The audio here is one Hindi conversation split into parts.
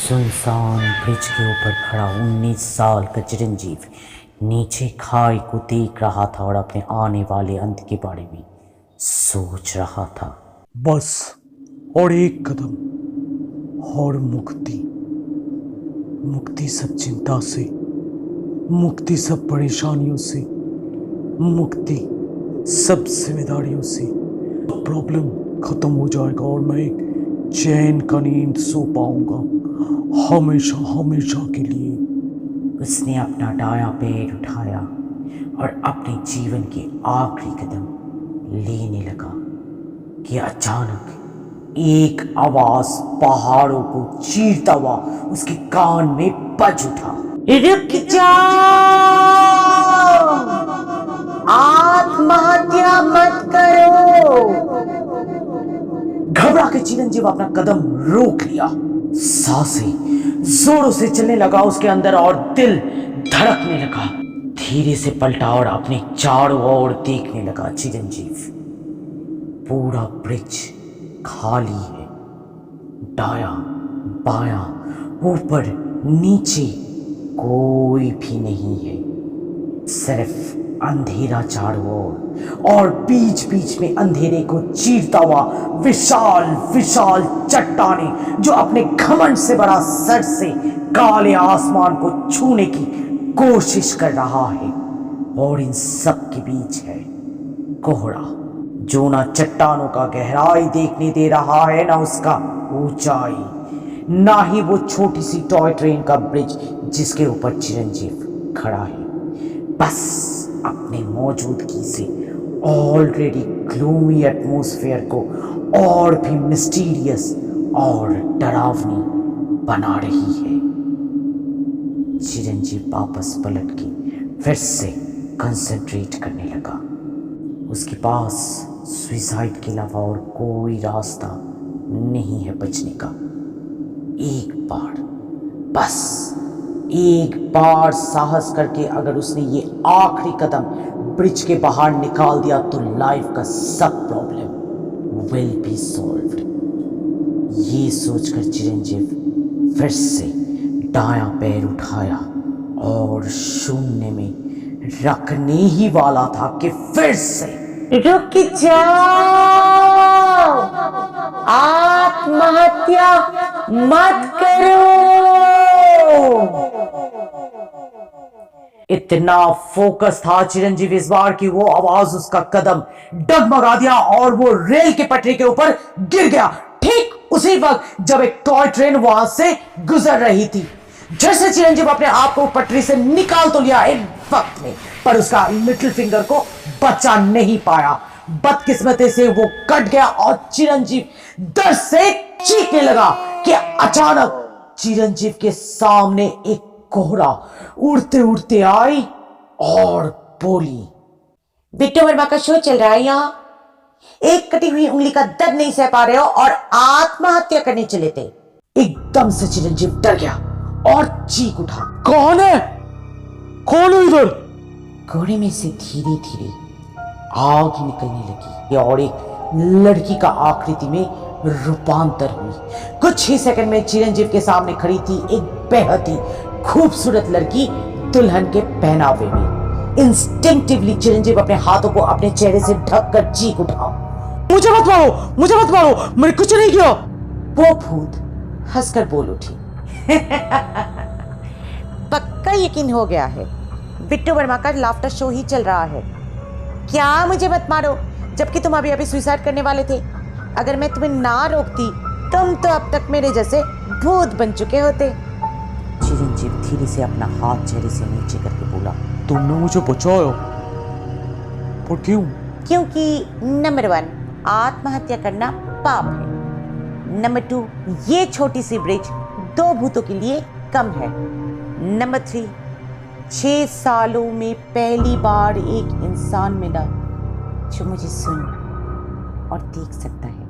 सुनसान ब्रिज के ऊपर खड़ा 19 साल का चिरंजीव नीचे खाई को देख रहा था और अपने आने वाले अंत के बारे में सोच रहा था। बस और एक कदम और मुक्ति। मुक्ति सब चिंता से, मुक्ति सब परेशानियों से, मुक्ति सब जिम्मेदारियों से। प्रॉब्लम खत्म हो जाएगा और मैं एक चैन का नींद सो पाऊंगा हमेशा हमेशा के लिए। उसने अपना दायां पैर उठाया और अपने जीवन के आखिरी कदम लेने लगा कि अचानक एक आवाज पहाड़ों को चीरता हुआ उसके कान में बज उठा। रुक जाओ, आत्महत्या मत करो। घबरा के चिरंजीव अपना कदम रोक लिया। सांसें जोरों से चलने लगा उसके अंदर और दिल धड़कने लगा। धीरे से पलटा और अपने चारों ओर देखने लगा चिरंजीव। पूरा ब्रिज खाली है, दायां बायां ऊपर नीचे कोई भी नहीं है, सिर्फ अंधेरा चारों ओर और बीच बीच में अंधेरे को चीरता हुआ विशाल विशाल चट्टानें जो अपने घमंड से बड़ा सर से काले आसमान को छूने की कोशिश कर रहा है। और इन सब के बीच है कोहरा जो ना चट्टानों का गहराई देखने दे रहा है, ना उसका ऊंचाई, ना ही वो छोटी सी टॉय ट्रेन का ब्रिज जिसके ऊपर चिरंजीव खड़ा है। बस अपने मौजूदगी से ऑलरेडी ग्लूमी एटमॉस्फेयर को और भी मिस्टीरियस और डरावनी बना रही है। चिरंजीव वापस पलट के फिर से कंसंट्रेट करने लगा। उसके पास सुसाइड के अलावा और कोई रास्ता नहीं है बचने का। एक बार, बस एक बार साहस करके अगर उसने ये आखिरी कदम ब्रिज के बाहर निकाल दिया तो लाइफ का सब प्रॉब्लम विल बी सॉल्व्ड। ये सोचकर चिरंजीव फिर से दायां पैर उठाया और शून्य में रखने ही वाला था कि फिर से रुक जाओ, आत्महत्या मत करो। इतना फोकस था चिरंजीव इस बार कि वो आवाज उसका कदम डगमगा दिया और वो रेल के पटरी के ऊपर गिर गया ठीक उसी वक्त जब एक टॉय ट्रेन वहां से गुजर रही थी। जैसे चिरंजीव अपने आप को पटरी से निकाल तो लिया एक वक्त में, पर उसका लिटिल फिंगर को बचा नहीं पाया। बदकिस्मती से वो कट गया और चिरंजीव दर्द से चीखने लगा कि अचानक चिरंजीव के सामने एक कोहरा उड़ते उड़ते आई और बोली, बिट्टू वर्मा का शो चल रहा है यहाँ। एक कटी हुई उंगली का दर्द नहीं सह पा रहे हो और आत्महत्या करने चले थे। एकदम से चिरंजीव डर गया और चीख उठा, कौन है? कौन है इधर? कोहरे में से धीरे धीरे आग निकलने लगी और एक लड़की का आकृति में रूपांतर हुई। कुछ ही सेकंड में चिरंजीव के सामने खड़ी थी एक बेहद ही खूबसूरत लड़की दुल्हन के पहनावे में। इंस्टिंक्टिवली चिरंजीव अपने हाथों को अपने चेहरे से ढककर चीख उठा, मुझे मत मारो, मुझे मत मारो, मैंने कुछ नहीं किया। वो भूत हंसकर बोल उठी, पक्का यकीन हो गया है, बिट्टू वर्मा का लाफ्टर शो ही चल रहा है। क्या मुझे मत मारो, जबकि तुम अभी अभी सुसाइड करने वाले थे। अगर मैं तुम्हें ना रोकती तुम तो अब तक मेरे जैसे भूत बन चुके होते। चिरंजीव धीरे से अपना हाथ चेहरे से नीचे करके बोला, तुमने मुझे बचाया, पर क्यों? क्योंकि नंबर 1 आत्महत्या करना पाप है। नंबर 2 ये छोटी सी ब्रिज 2 भूतों के लिए कम है। नंबर 3 6 सालों में पहली बार एक इंसान मिला जो मुझे सुन और देख सकता है।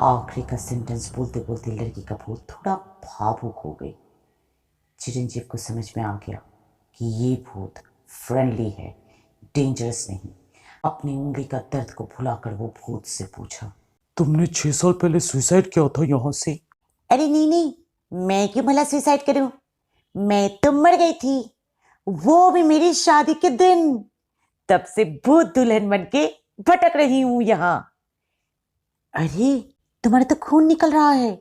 आखिरी का सेंटेंस बोलते बोलते लड़की का भूत थोड़ा भावुक हो गई। चिरंजीव को समझ में आ गया कि ये भूत फ्रेंडली है, डेंजरस नहीं। अपनी उंगली का दर्द को भुलाकर वो भूत से पूछा, तुमने 6 साल पहले सुसाइड किया था यहाँ से? अरे नहीं नहीं, मैं क्यों भला सुसाइड करूं? मैं तो मर गई थी, वो भी मेरी शादी के दिन। तब से भूत दुल्हन बन के भटक रही हूं यहाँ। अरे तुम्हारा तो खून निकल रहा है,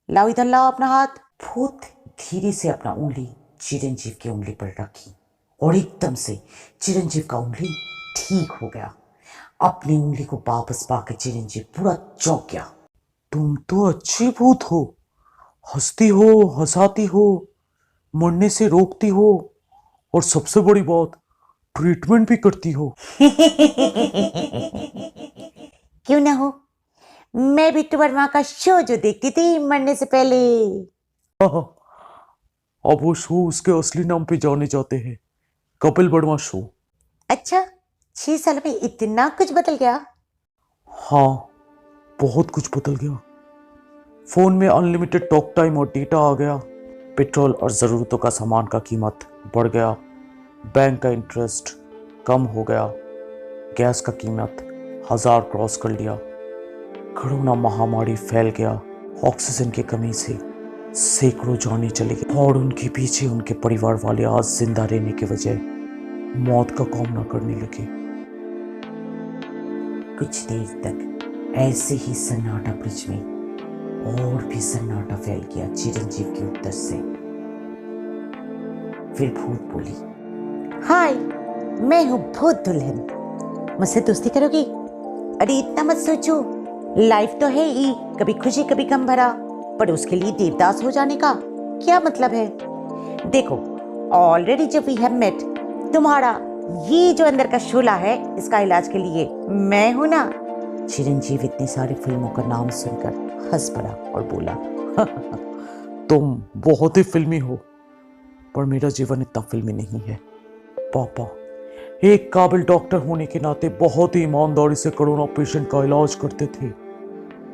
लाओ इधर लाओ अपना हाथ। भूत धीरे से अपना उंगली चिरंजीव की उंगली पर रखी और एकदम से चिरंजीव का उंगली ठीक हो गया। अपनी उंगली को वापस पाकर चिरंजीव पूरा चौंक गया। तुम तो अच्छी भूत हो, हंसती हो, हंसाती हो, मरने से रोकती हो, और सबसे बड़ी बात, ट्रीटमेंट भी करती हो। क्यों ना हो, मैं बिट्टू वर्मा का शो जो देखती थी मरने से पहले। अब वो शो उसके असली नाम पे जाने जाते हैं, कपिल वर्मा शो। अच्छा, 6 साल में इतना कुछ बदल गया? हाँ, बहुत कुछ बदल गया। फोन में अनलिमिटेड टॉक टाइम और डेटा आ गया, पेट्रोल और ज़रूरतों का सामान का कीमत बढ़ गया, बैंक का इंटरेस्ट कम हो गया, गैस का कीमत 1000 क्रॉस कर लिया, कोरोना महामारी फैल गया, ऑक्सीजन की कमी से सैकड़ों जानें चली गई, और उनके पीछे उनके परिवार वाले आज जिंदा रहने के बजाय मौत का कामना करने लगे। कुछ देर तक ऐसे ही सन्नाटा ब्रिज में और भी सन्नाटा फैल गया चिरंजीव के उत्तर से। फिर भूत बोली, हाय, मैं हूँ भूत दुल्हन, मुझसे दोस्ती करोगी? अरे इतना मत सोचो, लाइफ तो है ही कभी खुशी कभी गम भरा, पर उसके लिए देवदास हो जाने का क्या मतलब है? देखो, ऑलरेडी जब वी हैव मेट, तुम्हारा ये जो अंदर का शोला है, इसका इलाज के लिए मैं हूं ना। चिरंजीव इतनी सारी फिल्मों का नाम सुनकर हंस पड़ा और बोला, तुम बहुत ही फिल्मी हो, पर मेरा जीवन इतना फिल्मी नहीं है। पापा एक काबिल डॉक्टर होने के नाते बहुत ही ईमानदारी से कोरोना पेशेंट का इलाज करते थे,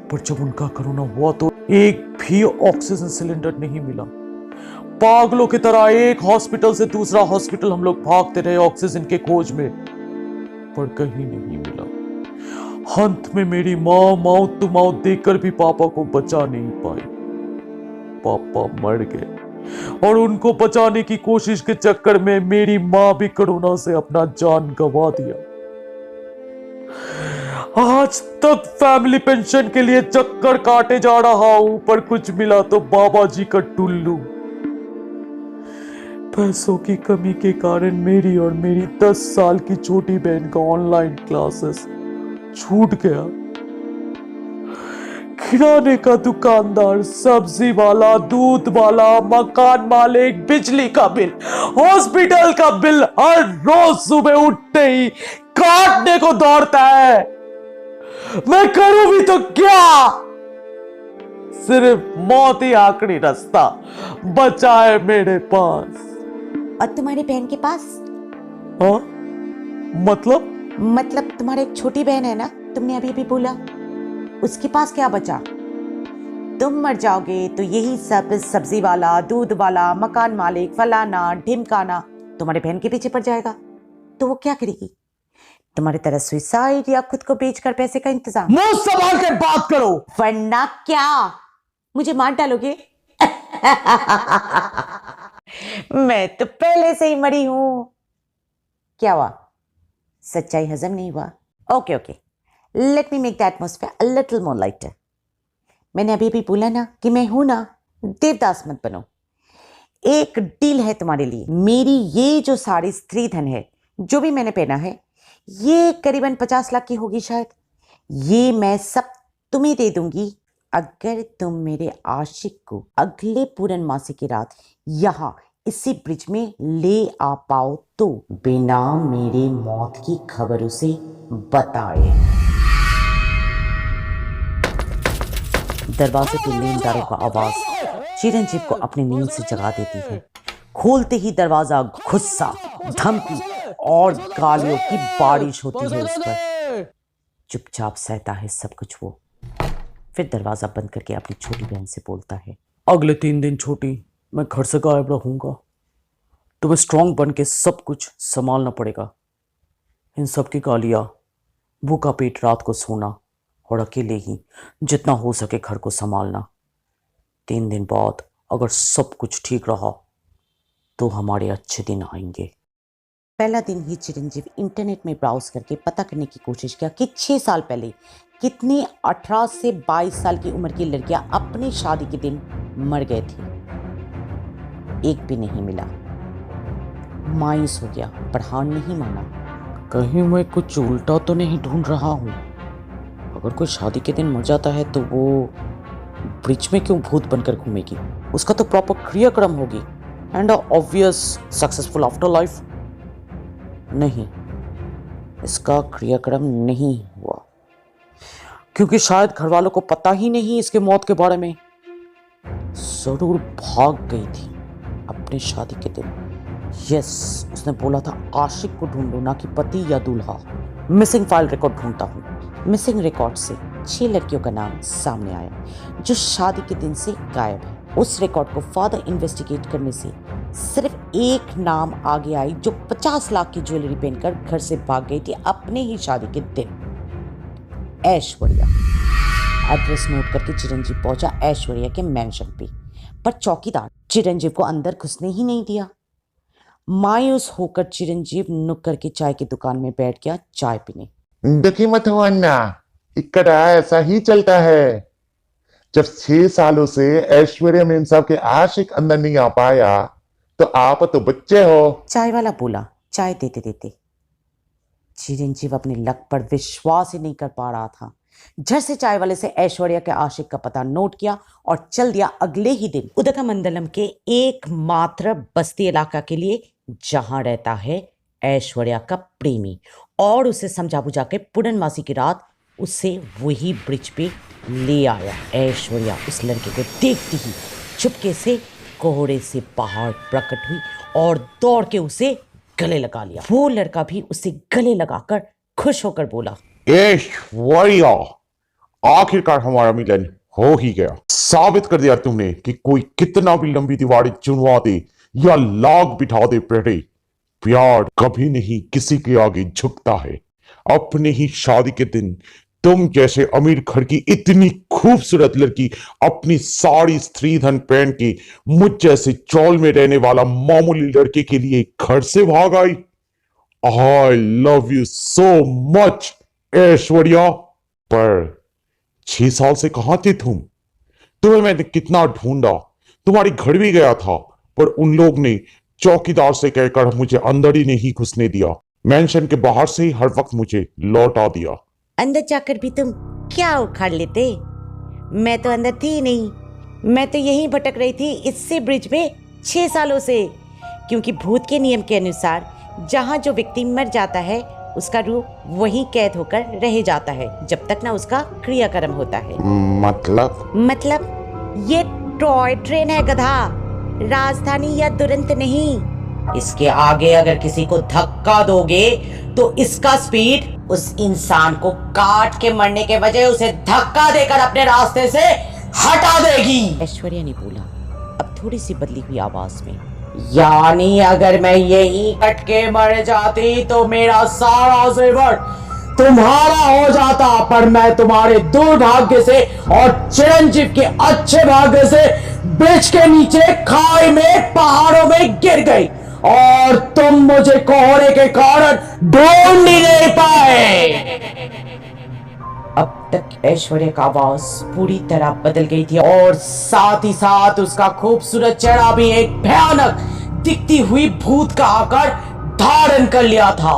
पर जब उनका कोरोना हुआ तो एक भी ऑक्सीजन सिलेंडर नहीं मिला। पागलों की तरह एक हॉस्पिटल से दूसरा हॉस्पिटल हम लोग भागते रहे ऑक्सीजन के खोज में, पर कहीं नहीं मिला। अंत में मेरी माँ मौत तो मौत देखकर भी पापा को बचा नहीं पाई। पापा मर गए, और उनको बचाने की कोशिश के चक्कर में मेरी माँ भी कोरोना से अपना जान गंवा दिया। आज तक फैमिली पेंशन के लिए चक्कर काटे जा रहा हूं, पर कुछ मिला तो बाबा जी का टुल्लू। पैसों की कमी के कारण मेरी और मेरी 10 साल की छोटी बहन का ऑनलाइन क्लासेस छूट गया। किराने का दुकानदार, सब्जी वाला, दूध वाला, मकान मालिक, बिजली का बिल, हॉस्पिटल का बिल हर रोज सुबह उठते ही काटने को दौड़ता है। मैं करूं भी तो क्या? सिर्फ मौत ही आखिरी रास्ता बचा है मेरे पास। और तुम्हारी बहन के पास? हाँ? मतलब तुम्हारी एक छोटी बहन है ना, तुमने अभी भी बोला, उसके पास क्या बचा? तुम मर जाओगे तो यही सब सब्जी वाला, दूध वाला, मकान मालिक, फलाना ढिमकाना तुम्हारे बहन के पीछे पड़ जाएगा, तो वो क्या करेगी? तुम्हारी तरह सुसाइड या खुद को बेचकर पैसे का इंतजाम? मुंह संभाल कर बात करो, वरना क्या मुझे मार डालोगे? मैं तो पहले से ही मरी हूं। क्या हुआ, सच्चाई हजम नहीं हुआ? Okay okay, let me make the atmosphere a little more lighter. मैंने अभी भी बोला ना कि मैं हूं ना, देवदास मत बनो। एक डील है तुम्हारे लिए। मेरी ये जो साड़ी स्त्री धन है, जो भी मैंने पहना है, ये करीबन 50 लाख की होगी शायद। ये मैं सब तुम्हें दे दूंगी अगर तुम मेरे आशिक को अगले पूर्णमासी की रात यहाँ इसी ब्रिज में ले आ पाओ तो, बिना मेरी मौत की खबर उसे बताए। दरवाजे पे लेनदारों का आवाज चिरंजीव को अपनी नींद से जगा देती है। खोलते ही दरवाजा गुस्सा, धमकी और गालियों की बारिश होती है उस पर। चुपचाप सहता है सब कुछ वो। फिर दरवाजा बंद करके अपनी छोटी बहन से बोलता है, अगले 3 दिन छोटी मैं घर से गायब रहूंगा। तुम्हें स्ट्रांग बन के सब कुछ संभालना पड़ेगा। इन सब की गालियां, भूखा पेट रात को सोना और अकेले ही जितना हो सके घर को संभालना। 3 दिन बाद अगर सब कुछ ठीक रहा तो हमारे अच्छे दिन आएंगे। पहला दिन ही चिरंजीव इंटरनेट में ब्राउज करके पता करने की कोशिश किया कि 6 साल पहले कितनी 18 से 22 साल की उम्र की लड़कियां अपनी शादी के दिन मर गए थे। एक भी नहीं मिला। मायूस हो गया, पर हार नहीं माना। कहीं मैं कुछ उल्टा तो नहीं ढूंढ रहा हूँ? अगर कोई शादी के दिन मर जाता है तो वो ब्रिज में क्यों भूत बनकर घूमेगी? उसका तो प्रॉपर क्रियाक्रम होगी and obvious successful after life. नहीं, इसका क्रियाक्रम नहीं हुआ क्योंकि शायद घर वालों को पता ही नहीं इसके मौत के बारे में। जरूर भाग गई थी अपनी शादी के दिन। यस, उसने बोला था आशिक को ढूंढो, ना कि पति या दूल्हा। मिसिंग फाइल रिकॉर्ड ढूंढता हूँ। मिसिंग रिकॉर्ड से 6 लड़कियों का नाम सामने आया जो शादी के दिन से गायब है। उस रिकॉर्ड को फर्दर इन्वेस्टिगेट करने से सिर्फ एक नाम आगे आई जो 50 लाख की ज्वेलरी पहनकर घर से भाग गई थी अपने ही शादी के दिन। ऐश्वर्या। एड्रेस नोट करके चिरंजीव पहुंचा ऐश्वर्या के मैंशन पे, पर चौकीदार चिरंजीव को अंदर घुसने ही नहीं दिया। मायूस होकर चिरंजीव नुक्कड़ की चाय की दुकान में बैठ गया चाय पीने। दुखी मत हो अन्ना, इक्कड़ ऐसा ही चलता है। जब 6 सालों से ऐश्वर्या में इन सब के आशिक अंदर नहीं आ पाया तो आप तो बच्चे हो। चाय वाला बोला चाय देते देते। चिरंजीव अपने लक पर विश्वास ही नहीं कर पा रहा था। झट से चाय वाले से ऐश्वर्या के आशिक का पता नोट किया और चल दिया अगले ही दिन उदकमंडलम के एकमात्र बस्ती इलाका के लिए जहां रहता है ऐश्वर्या का प्रेमी, और उसे समझा बुझा के पूर्णमासी की रात उसे वही ब्रिज पे ले आया। ऐश्वर्या उस लड़के को देखती ही चुपके से कोहरे से बाहर प्रकट हुई और दौड़ के उसे गले लगा लिया। वो लड़का भी उसे गले लगाकर खुश होकर बोला, ऐश्वर्या, आखिरकार हमारा मिलन हो ही गया। साबित कर दिया तुमने कि कोई कितना भी लंबी दीवारें चुनवा दे या लाख बिठा दे प्यारे, प्यार कभी नहीं किसी के आगे झुकता है। अपने ही शादी के दिन तुम जैसे अमीर घर की इतनी खूबसूरत लड़की अपनी सारी स्त्री धन पहन के मुझ जैसे चौल में रहने वाला मामूली लड़के के लिए घर से भाग आई। I love you so much Aishwarya. पर 6 साल से कहां थे तुम? तुम्हें मैंने कितना ढूंढा, तुम्हारी घर भी गया था, पर उन लोग ने चौकीदार से कहकर मुझे अंदर ही नहीं घुसने दिया। मेंशन के बाहर से ही हर वक्त मुझे लौटा दिया। अंदर जाकर भी तुम क्या उखाड़ लेते? मैं तो अंदर थी ही नहीं। मैं तो यहीं भटक रही थी इससे ब्रिज में 6 सालों से, क्योंकि भूत के नियम के अनुसार जहां जो व्यक्ति मर जाता है उसका रूह वहीं कैद होकर रह जाता है जब तक ना उसका क्रियाक्रम होता है। मतलब ये टॉय ट्रेन है गधा, राजधानी या दुरंत नहीं। इसके आगे अगर किसी को धक्का दोगे तो इसका स्पीड उस इंसान को काट के मरने के बजाय उसे धक्का देकर अपने रास्ते से हटा देगी। ऐश्वर्या ने बोला, अब थोड़ी सी बदली हुई आवाज में। यानी अगर मैं यही कट के मर जाती तो मेरा सारा जेवर तुम्हारा हो जाता, पर मैं तुम्हारे दुर्भाग्य से और चिरंजीव के अच्छे भाग्य से ब्रिज के नीचे खाई में पहाड़ों में गिर गई और तुम मुझे कोहरे के कारण ढूंढ ही नहीं पाए। अब तक ऐश्वर्या का आवाज पूरी तरह बदल गई थी और साथ ही साथ उसका खूबसूरत चेहरा भी एक भयानक दिखती हुई भूत का आकार धारण कर लिया था।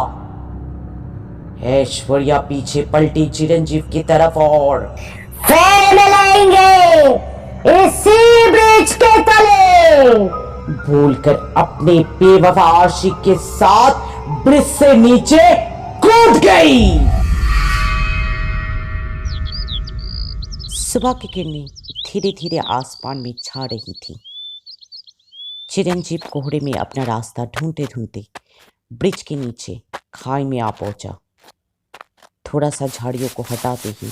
ऐश्वर्या पीछे पलटी चिरंजीव की तरफ और फिर मिलेंगे इसी ब्रिज के तले बोलकर अपने बेवफा आशिक के साथ ब्रिज से नीचे कूद गई। सुबह की किरणें धीरे धीरे आसमान में छा रही थी। चिरंजीव कोहरे में अपना रास्ता ढूंढते ढूंढते ब्रिज के नीचे खाई में आ पहुंचा। थोड़ा सा झाड़ियों को हटाते ही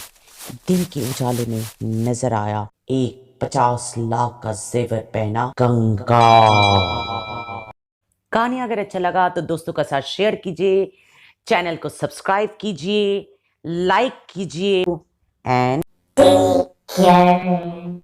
दिन के उजाले में नजर आया एक 50 लाख का जेवर पहना कंगाल। कहानी अगर अच्छा लगा तो दोस्तों के साथ शेयर कीजिए, चैनल को सब्सक्राइब कीजिए, लाइक कीजिए एंड टेक केयर।